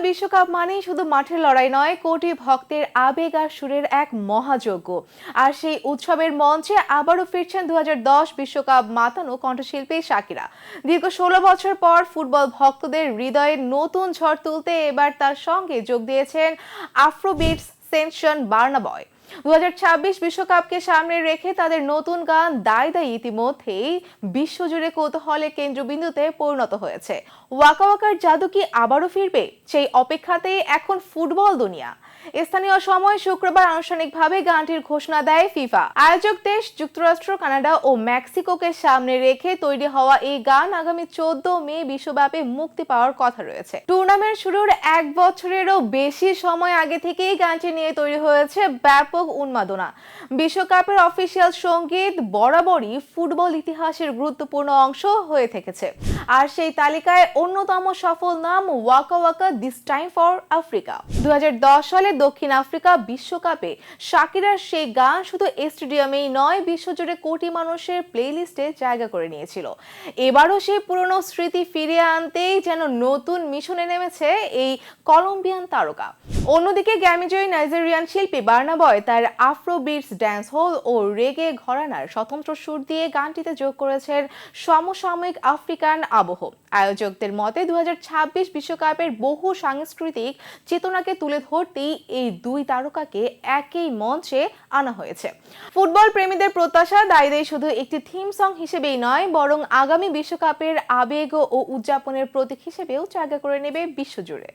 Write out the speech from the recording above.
বিশ্বকাপ মানেই শুধু মাঠের লড়াই নয়, কোটি ভক্তের আবেগ আর সুরের এক মহাযজ্ঞ। আর সেই উৎসবের মঞ্চে আবারও ফিরছেন 2010 বিশ্বকাপ মাতানো কণ্ঠশিল্পী শাকিরা। দীর্ঘ 16 বছর পর ফুটবল ভক্তদের হৃদয়ে নতুন ঝড় তুলতে এবার তার সঙ্গে যোগ দিয়েছেন আফ্রোবিটস সেনসেশন বার্না বয়। 2026 বিশ্বকাপকে সামনে রেখে তাদের নতুন গান দায় দায় ইতিমধ্যেই বিশ্বজুড়ে কৌতূহলের কেন্দ্রবিন্দুতে পরিণত হয়েছে। ওয়াকা ওয়াকার জাদু কি আবারও ফিরবে, সেই অপেক্ষাতেই এখন ফুটবল দুনিয়া। স্থানীয় সময় শুক্রবার আনুষ্ঠানিকভাবে গানটির ঘোষণা দেয় ফিফা। আয়োজক দেশ যুক্তরাষ্ট্র, কানাডা ও মেক্সিকোকে সামনে রেখে তৈরি হওয়া এই গান আগামী 14 মে বিশ্বব্যাপী মুক্তি পাওয়ার কথা রয়েছে। টুর্নামেন্ট শুরুর 1 বছরেরও বেশি সময় আগে থেকেই গানটি নিয়ে তৈরি হয়েছে ব্যাপক উন্মাদনা। বিশ্বকাপের অফিসিয়াল সঙ্গীত বরাবরই ফুটবল ইতিহাসের গুরুত্বপূর্ণ অংশ হয়ে থেকেছে। আর সেই তালিকায় অন্যতম সফল নাম Waka Waka this time for Africa. 2010 সালে দক্ষিণ আফ্রিকা বিশ্বকাপে শাকিরার সেই গান শুধু স্টেডিয়ামেই নয়, বিশ্বজুড়ে কোটি মানুষের প্লেলিস্টে জায়গা করে নিয়েছিল। এবারও সেই পুরনো স্মৃতি ফিরিয়ে আনতেই যেন নতুন মিশনে নেমেছে এই কলম্বিয়ান তারকা। অন্যদিকে গ্র্যামিজয়ী নাইজেরিয়ান শিল্পী বার্না বয় তার আফ্রোবিটস, ড্যান্সহল ও রেগে ঘরানার স্বতন্ত্র সুর দিয়ে গানটিতে যোগ করেছেন সমসাময়িক আফ্রিকান আবহ। আয়োজকদের মতে 2026 বিশ্বকাপের বহু সাংস্কৃতিক চেতনাকে তুলে ধরতেই এই দুই তারকাকে একই মঞ্চে আনা হয়েছে। ফুটবল প্রেমীদের প্রত্যাশা দায় দেয় শুধু একটি থিম সং হিসেবেই নয়, বরং আগামী বিশ্বকাপের আবেগ ও উদযাপনের প্রতীক হিসেবেও জায়গা করে নেবে বিশ্বজুড়ে।